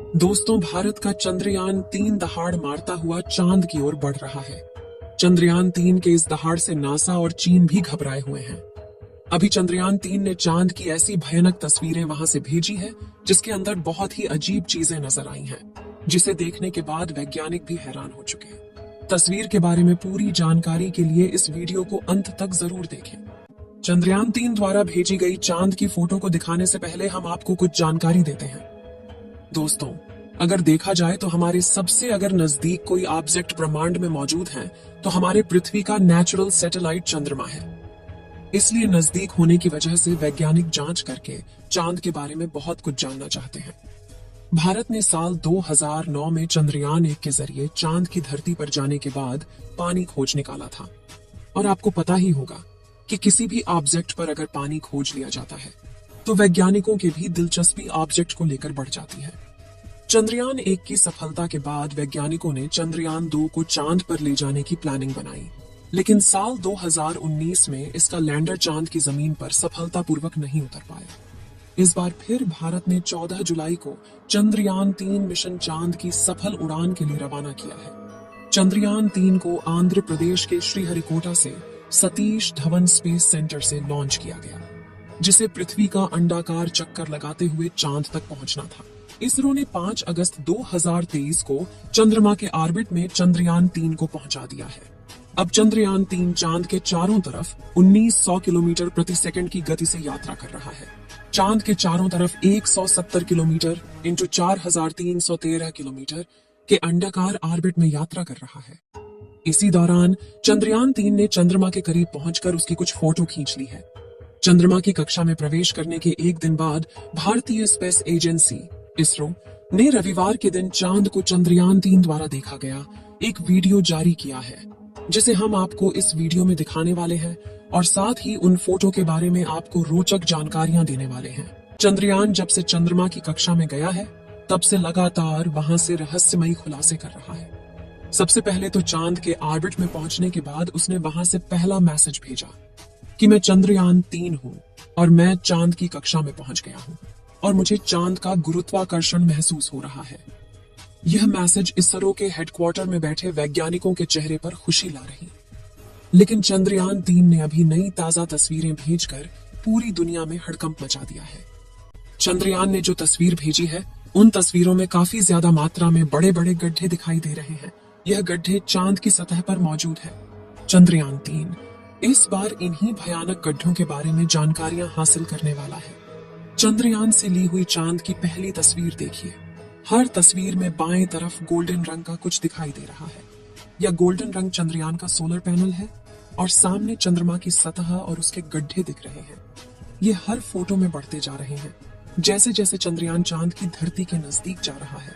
दोस्तों, भारत का चंद्रयान 3 दहाड़ मारता हुआ चांद की ओर बढ़ रहा है। चंद्रयान 3 के इस दहाड़ से नासा और चीन भी घबराए हुए हैं। अभी चंद्रयान 3 ने चांद की ऐसी भयानक तस्वीरें वहां से भेजी है जिसके अंदर बहुत ही अजीब चीजें नजर आई हैं, जिसे देखने के बाद वैज्ञानिक भी हैरान हो चुके हैं। तस्वीर के बारे में पूरी जानकारी के लिए इस वीडियो को अंत तक जरूर देखें। चंद्रयान 3 द्वारा भेजी गई चांद की फोटो को दिखाने से पहले हम आपको कुछ जानकारी देते हैं। दोस्तों, अगर देखा जाए तो हमारे सबसे अगर नजदीक कोई ऑब्जेक्ट ब्रह्मांड में मौजूद है तो हमारे पृथ्वी का नेचुरल सैटेलाइट चंद्रमा है। इसलिए नजदीक होने की वजह से वैज्ञानिक जांच करके चांद के बारे में बहुत कुछ जानना चाहते हैं। भारत ने साल 2009 में चंद्रयान 1 के जरिए चांद की धरती पर जाने के बाद पानी खोज निकाला था। और आपको पता ही होगा कि किसी भी ऑब्जेक्ट पर अगर पानी खोज लिया जाता है तो वैज्ञानिकों की भी दिलचस्पी ऑब्जेक्ट को लेकर बढ़ जाती है। चंद्रयान 1 की सफलता के बाद वैज्ञानिकों ने चंद्रयान 2 को चांद पर ले जाने की प्लानिंग बनाई, लेकिन साल 2019 में इसका लैंडर चांद की जमीन पर सफलतापूर्वक नहीं उतर पाया। इस बार फिर भारत ने 14 जुलाई को चंद्रयान 3 मिशन चांद की सफल उड़ान के लिए रवाना किया है। चंद्रयान 3 को आंध्र प्रदेश के श्रीहरिकोटा से सतीश धवन स्पेस सेंटर से लॉन्च किया गया, जिसे पृथ्वी का अंडाकार चक्कर लगाते हुए चांद तक पहुंचना था। इसरो ने 5 अगस्त 2023 को चंद्रमा के ऑर्बिट में चंद्रयान 3 को पहुंचा दिया है। अब चंद्रयान 3 चांद के चारों तरफ 1900 किलोमीटर प्रति सेकंड की गति से यात्रा कर रहा है। चांद के चारों तरफ 170 किलोमीटर इंटू 4313 किलोमीटर के अंडाकार ऑर्बिट में यात्रा कर रहा है। इसी दौरान चंद्रयान 3 ने चंद्रमा के करीब पहुंचकर उसकी कुछ फोटो खींच ली है। चंद्रमा की कक्षा में प्रवेश करने के एक दिन बाद भारतीय स्पेस एजेंसी इसरो ने रविवार के दिन चांद को चंद्रयान 3 द्वारा देखा गया एक वीडियो जारी किया है, जिसे हम आपको इस वीडियो में दिखाने वाले हैं और साथ ही उन फोटो के बारे में आपको रोचक जानकारियां देने वाले हैं। चंद्रयान जब से चंद्रमा की कक्षा में गया है तब से लगातार वहां से रहस्यमयी खुलासे कर रहा है। सबसे पहले तो चांद के ऑर्बिट में पहुंचने के बाद उसने वहां से पहला मैसेज भेजा कि मैं चंद्रयान 3 हूं और मैं चांद की कक्षा में पहुंच गया हूं और मुझे चांद का गुरुत्वाकर्षण महसूस हो रहा है। यह मैसेज इसरो के हेडक्वार्टर में बैठे वैज्ञानिकों के चेहरे पर खुशी ला रही। लेकिन चंद्रयान 3 ने अभी नई ताजा तस्वीरें भेजकर पूरी दुनिया में हड़कंप मचा दिया है। चंद्रयान ने जो तस्वीर भेजी है उन तस्वीरों में काफी ज्यादा मात्रा में बड़े बड़े गड्ढे दिखाई दे रहे हैं। यह गड्ढे चांद की सतह पर मौजूद है। चंद्रयान 3 इस बार इन्हीं भयानक गड्ढों के बारे में जानकारियां हासिल करने वाला है। चंद्रयान से ली हुई चांद की पहली तस्वीर देखिए। हर तस्वीर में बाएं तरफ गोल्डन रंग का कुछ दिखाई दे रहा है। यह गोल्डन रंग चंद्रयान का सोलर पैनल है और सामने चंद्रमा की सतह और उसके गड्ढे दिख रहे हैं। ये हर फोटो में बढ़ते जा रहे हैं। जैसे जैसे चंद्रयान चांद की धरती के नजदीक जा रहा है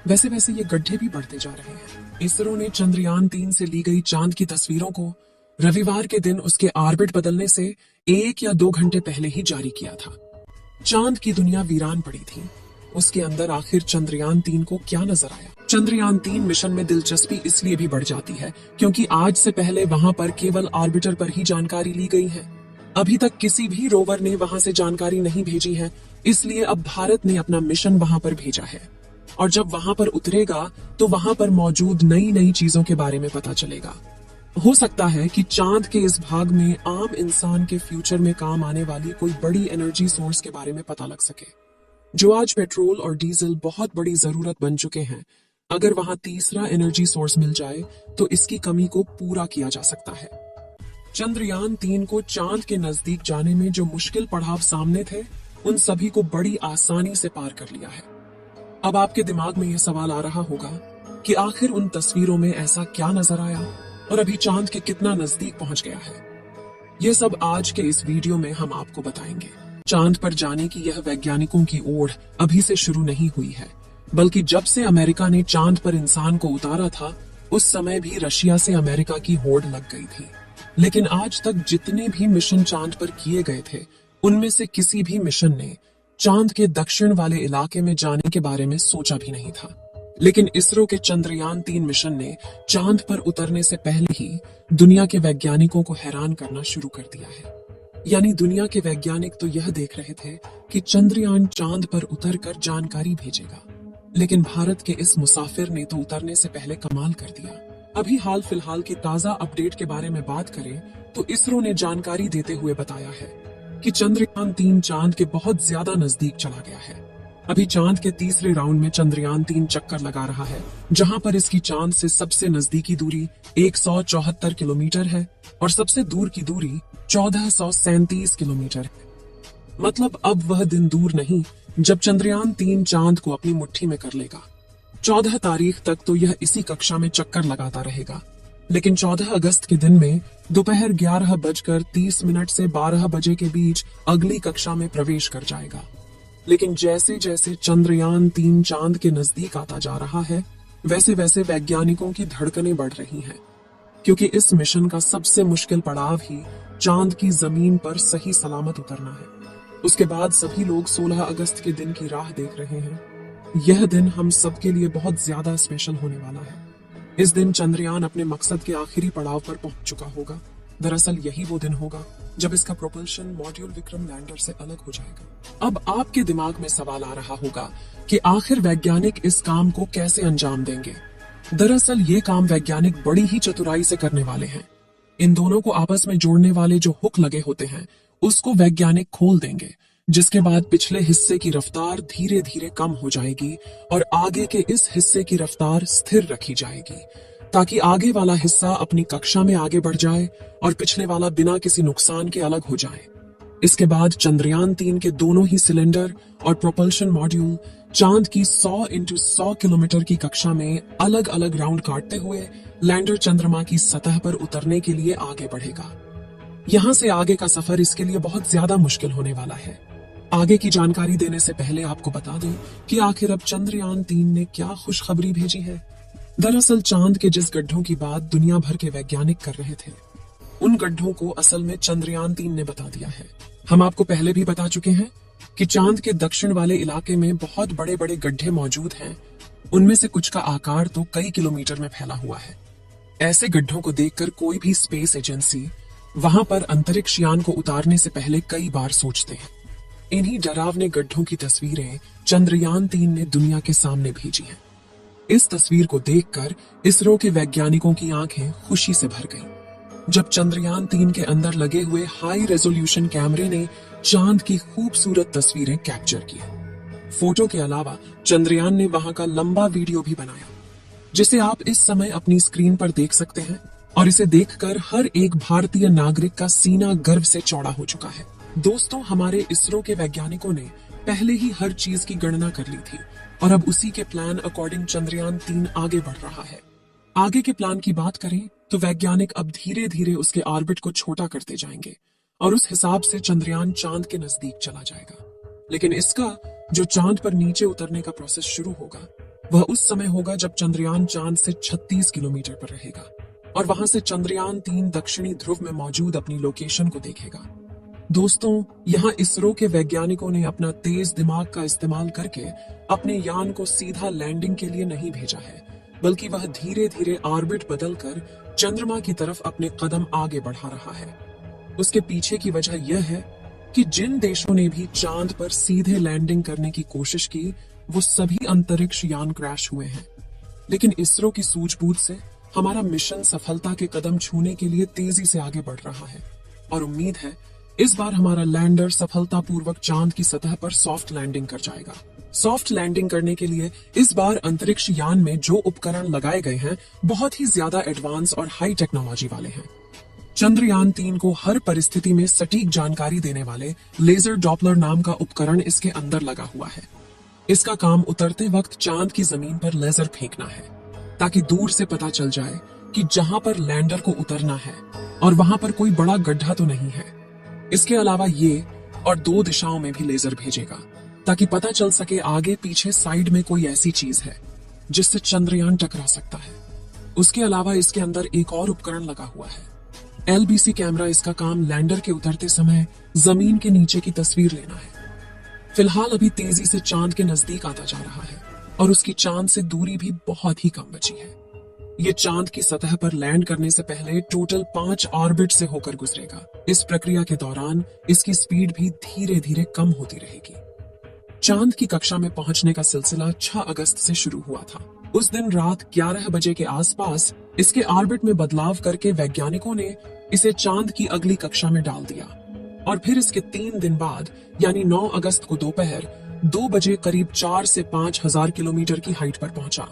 वैसे वैसे ये गड्ढे भी बढ़ते जा रहे हैं। इसरो ने चंद्रयान 3 से ली गई चांद की तस्वीरों को रविवार के दिन उसके ऑर्बिट बदलने से 1 या 2 घंटे पहले ही जारी किया था। चांद की दुनिया वीरान पड़ी थी। उसके अंदर आखिर चंद्रयान 3 को क्या नजर आया? चंद्रयान 3 मिशन में दिलचस्पी इसलिए भी बढ़ जाती है क्योंकि आज से पहले वहां पर केवल ऑर्बिटर पर ही जानकारी ली गई है। अभी तक किसी भी रोवर ने वहां से जानकारी नहीं भेजी है, इसलिए अब भारत ने अपना मिशन वहां पर भेजा है और जब वहां पर उतरेगा तो वहां पर मौजूद नई नई चीजों के बारे में पता चलेगा। हो सकता है कि चांद के इस भाग में आम इंसान के फ्यूचर में काम आने वाली कोई बड़ी एनर्जी सोर्स के बारे में पता लग सके। जो आज पेट्रोल और डीजल बहुत बड़ी जरूरत बन चुके हैं, अगर वहां तीसरा एनर्जी सोर्स मिल जाए तो इसकी कमी को पूरा किया जा सकता है। चंद्रयान 3 को चांद के नजदीक जाने में जो मुश्किल पड़ाव सामने थे उन सभी को बड़ी आसानी से पार कर लिया है। अब आपके दिमाग में यह सवाल आ रहा होगा कि आखिर उन तस्वीरों में ऐसा क्या नजर आया और अभी चांद के कितना नजदीक पहुंच गया है। यह सब आज के इस वीडियो में हम आपको बताएंगे। चांद पर जाने की यह वैज्ञानिकों की ओढ़ अभी से शुरू नहीं हुई है, बल्कि जब से अमेरिका ने चांद पर इंसान को उतारा था उस समय भी रशिया से अमेरिका की होड़ लग गई थी। लेकिन आज तक जितने भी मिशन चांद पर किए गए थे उनमें से किसी भी मिशन ने चांद के दक्षिण वाले इलाके में जाने के बारे में सोचा भी नहीं था। लेकिन इसरो के चंद्रयान 3 मिशन ने चांद पर उतरने से पहले ही दुनिया के वैज्ञानिकों को हैरान करना शुरू कर दिया है। यानी दुनिया के वैज्ञानिक तो यह देख रहे थे कि चंद्रयान चांद पर उतरकर जानकारी भेजेगा, लेकिन भारत के इस मुसाफिर ने तो उतरने से पहले कमाल कर दिया। अभी हाल फिलहाल की ताजा अपडेट के बारे में बात करें तो इसरो ने जानकारी देते हुए बताया है कि चंद्रयान 3 चांद के बहुत ज्यादा नजदीक चला गया है। अभी चांद के तीसरे राउंड में चंद्रयान 3 चक्कर लगा रहा है, जहां पर इसकी चांद से सबसे नजदीकी दूरी 174 किलोमीटर है और सबसे दूर की दूरी 1437 किलोमीटर है। मतलब अब वह दिन दूर नहीं जब चंद्रयान 3 चांद को अपनी मुट्ठी में कर लेगा। 14 तारीख तक तो यह इसी कक्षा में चक्कर लगाता रहेगा, लेकिन 14 अगस्त के दिन में दोपहर 11:30 से 12 बजे के बीच अगली कक्षा में प्रवेश कर जाएगा। लेकिन जैसे जैसे चंद्रयान 3 चांद के नजदीक आता जा रहा है, वैसे वैसे वैज्ञानिकों की धड़कनें बढ़ रही हैं, क्योंकि इस मिशन का सबसे मुश्किल पड़ाव ही चांद की जमीन पर सही सलामत उतरना है। उसके बाद सभी लोग 16 अगस्त के दिन की राह देख रहे हैं। यह दिन हम सबके लिए बहुत ज्यादा स्पेशल होने वाला है। इस दिन चंद्रयान अपने मकसद के आखिरी पड़ाव पर पहुंच चुका होगा। दरअसल यही वो दिन होगा जब इसका प्रोपल्शन मॉड्यूल विक्रम लैंडर से अलग हो जाएगा। अब आपके दिमाग में सवाल आ रहा होगा कि आखिर वैज्ञानिक इस काम को कैसे अंजाम देंगे। दरअसल ये काम वैज्ञानिक बड़ी ही चतुराई से करने वाले हैं। इन दोनों को आपस में जोड़ने वाले जो हुक लगे होते हैं उसको वैज्ञानिक खोल देंगे, जिसके बाद पिछले हिस्से की रफ्तार धीरे धीरे कम हो जाएगी और आगे के इस हिस्से की रफ्तार स्थिर रखी जाएगी, ताकि आगे वाला हिस्सा अपनी कक्षा में आगे बढ़ जाए और पिछले वाला बिना किसी नुकसान के अलग हो जाए। इसके बाद चंद्रयान 3 के दोनों ही सिलेंडर और प्रोपल्शन मॉड्यूल चांद की 100 × 100 किलोमीटर की कक्षा में अलग अलग राउंड काटते हुए लैंडर चंद्रमा की सतह पर उतरने के लिए आगे बढ़ेगा। यहाँ से आगे का सफर इसके लिए बहुत ज्यादा मुश्किल होने वाला है। आगे की जानकारी देने से पहले आपको बता दें कि आखिर अब चंद्रयान 3 ने क्या खुशखबरी भेजी है। दरअसल चांद के जिस गड्ढों की बात दुनिया भर के वैज्ञानिक कर रहे थे, उन गड्ढों को असल में चंद्रयान 3 ने बता दिया है। हम आपको पहले भी बता चुके हैं कि चांद के दक्षिण वाले इलाके में बहुत बड़े बड़े गड्ढे मौजूद हैं। उनमें से कुछ का आकार तो कई किलोमीटर में फैला हुआ है। ऐसे गड्ढों को देखकर कोई भी स्पेस एजेंसी वहां पर अंतरिक्ष यान को उतारने से पहले कई बार सोचते हैं। इन्हीं डरावने गड्ढों की तस्वीरें चंद्रयान 3 ने दुनिया के सामने भेजी हैं। इस तस्वीर को देखकर इसरो के वैज्ञानिकों की आंखें खुशी से भर गईं। जब चंद्रयान 3 के अंदर लगे हुए हाई रेजोल्यूशन कैमरे ने चांद की खूबसूरत तस्वीरें कैप्चर की। फोटो के अलावा चंद्रयान ने वहां का लंबा वीडियो भी बनाया, जिसे आप इस समय अपनी स्क्रीन पर देख सकते हैं, और इसे देखकर हर एक भारतीय नागरिक का सीना गर्व से चौड़ा हो चुका है। दोस्तों, हमारे इसरो के वैज्ञानिकों ने पहले ही हर चीज की गणना कर ली थी और अब उसी के प्लान अकॉर्डिंग चंद्रयान 3 आगे बढ़ रहा है। आगे के प्लान की बात करें तो वैज्ञानिक अब धीरे धीरे उसके ऑर्बिट को छोटा करते जाएंगे और उस हिसाब से चंद्रयान चांद के नजदीक चला जाएगा। लेकिन इसका जो चांद पर नीचे उतरने का प्रोसेस शुरू होगा, वह उस समय होगा जब चंद्रयान चांद से 36 किलोमीटर पर रहेगा और वहां से चंद्रयान 3 दक्षिणी ध्रुव में मौजूद अपनी लोकेशन को देखेगा। दोस्तों, यहाँ इसरो के वैज्ञानिकों ने अपना तेज दिमाग का इस्तेमाल करके अपने यान को सीधा लैंडिंग के लिए नहीं भेजा है, बल्कि वह धीरे धीरे ऑर्बिट बदलकर चंद्रमा की तरफ अपने कदम आगे बढ़ा रहा है। उसके पीछे की वजह यह है कि जिन देशों ने भी चांद पर सीधे लैंडिंग करने की कोशिश की, वो सभी अंतरिक्ष यान क्रैश हुए हैं। लेकिन इसरो की सूझबूझ से हमारा मिशन सफलता के कदम छूने के लिए तेजी से आगे बढ़ रहा है और उम्मीद है इस बार हमारा लैंडर सफलतापूर्वक चांद की सतह पर सॉफ्ट लैंडिंग कर जाएगा। सॉफ्ट लैंडिंग करने के लिए इस बार अंतरिक्ष यान में जो उपकरण लगाए गए हैं, बहुत ही ज्यादा एडवांस और हाई टेक्नोलॉजी वाले हैं। चंद्रयान 3 को हर परिस्थिति में सटीक जानकारी देने वाले लेजर डॉपलर नाम का उपकरण इसके अंदर लगा हुआ है। इसका काम उतरते वक्त चांद की जमीन पर लेजर फेंकना है, ताकि दूर से पता चल जाए कि जहां पर लैंडर को उतरना है और वहां पर कोई बड़ा गड्ढा तो नहीं है। इसके अलावा ये और 2 दिशाओं में भी लेजर भेजेगा, ताकि पता चल सके आगे पीछे साइड में कोई ऐसी चीज है जिससे चंद्रयान टकरा सकता है। उसके अलावा इसके अंदर एक और उपकरण लगा हुआ है, LBC कैमरा। इसका काम लैंडर के उतरते समय जमीन के नीचे की तस्वीर लेना है। फिलहाल अभी तेजी से चांद के नजदीक आता जा रहा है और उसकी चांद से दूरी भी बहुत ही कम बची है। ये चांद की सतह पर लैंड करने से पहले टोटल 5 ऑर्बिट से होकर गुजरेगा। इस प्रक्रिया के दौरान इसकी स्पीड भी धीरे धीरे कम होती रहेगी। चांद की कक्षा में पहुंचने का सिलसिला 6 अगस्त से शुरू हुआ था। उस दिन रात 11 बजे के आसपास इसके ऑर्बिट में बदलाव करके वैज्ञानिकों ने इसे चांद की अगली कक्षा में डाल दिया और फिर इसके 3 दिन बाद यानी 9 अगस्त को दोपहर 2 बजे करीब 4 से 5 हजार किलोमीटर की हाइट पर पहुंचा।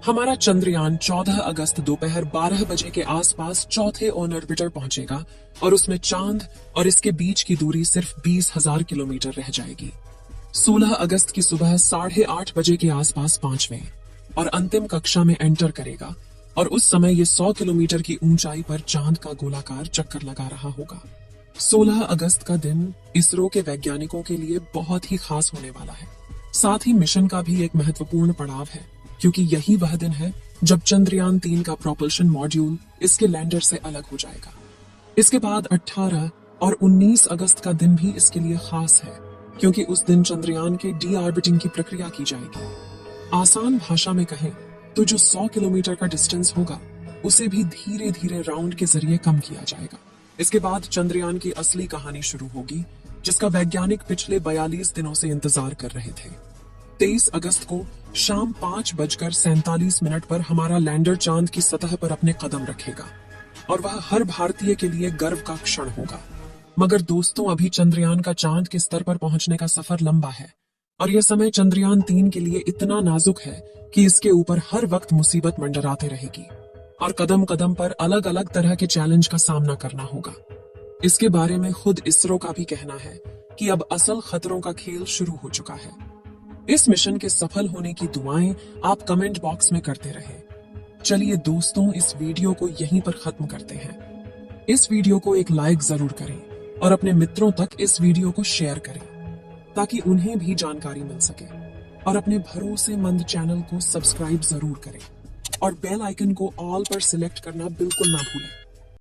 हमारा चंद्रयान 14 अगस्त दोपहर 12 बजे के आसपास चौथे ऑन ऑर्बिटर पहुंचेगा और उसमें चांद और इसके बीच की दूरी सिर्फ 20,000 किलोमीटर रह जाएगी। 16 अगस्त की सुबह 8:30 बजे के आसपास 5वें और अंतिम कक्षा में एंटर करेगा और उस समय ये 100 किलोमीटर की ऊंचाई पर चांद का गोलाकार चक्कर लगा रहा होगा। 16 अगस्त का दिन इसरो के वैज्ञानिकों के लिए बहुत ही खास होने वाला है। साथ ही मिशन का भी एक महत्वपूर्ण पड़ाव है, क्योंकि यही वह दिन है जब चंद्रयान 3 का प्रोपल्शन मॉड्यूल इसके लैंडर से अलग हो जाएगा। इसके बाद 18 और 19 अगस्त का दिन भी इसके लिए खास है, क्योंकि उस दिन चंद्रयान के डी ऑर्बिटिंग की प्रक्रिया की जाएगी। आसान भाषा में कहें तो जो 100 किलोमीटर का डिस्टेंस होगा उसे भी धीरे धीरे राउंड के जरिए कम किया जाएगा। इसके बाद चंद्रयान की असली कहानी शुरू होगी, जिसका वैज्ञानिक पिछले 42 दिनों से इंतजार कर रहे थे। 23 अगस्त को शाम 5:47 पर हमारा लैंडर चांद की सतह पर अपने कदम रखेगा और वह हर भारतीय के लिए गर्व का क्षण होगा। मगर दोस्तों, अभी चंद्रयान का चांद के स्तर पर पहुंचने का सफर लंबा है और यह समय चंद्रयान 3 के लिए इतना नाजुक है कि इसके ऊपर हर वक्त मुसीबत मंडराते रहेगी और कदम कदम पर अलग अलग तरह के चैलेंज का सामना करना होगा। इसके बारे में खुद इसरो का भी कहना है कि अब असल खतरों का खेल शुरू हो चुका है। इस मिशन के सफल होने की दुआएं आप कमेंट बॉक्स में करते रहें। चलिए दोस्तों, इस वीडियो को यहीं पर खत्म करते हैं। इस वीडियो को एक लाइक जरूर करें और अपने मित्रों तक इस वीडियो को शेयर करें ताकि उन्हें भी जानकारी मिल सके, और अपने भरोसेमंद चैनल को सब्सक्राइब जरूर करें और बेल आइकन को ऑल पर सिलेक्ट करना बिल्कुल ना भूलें।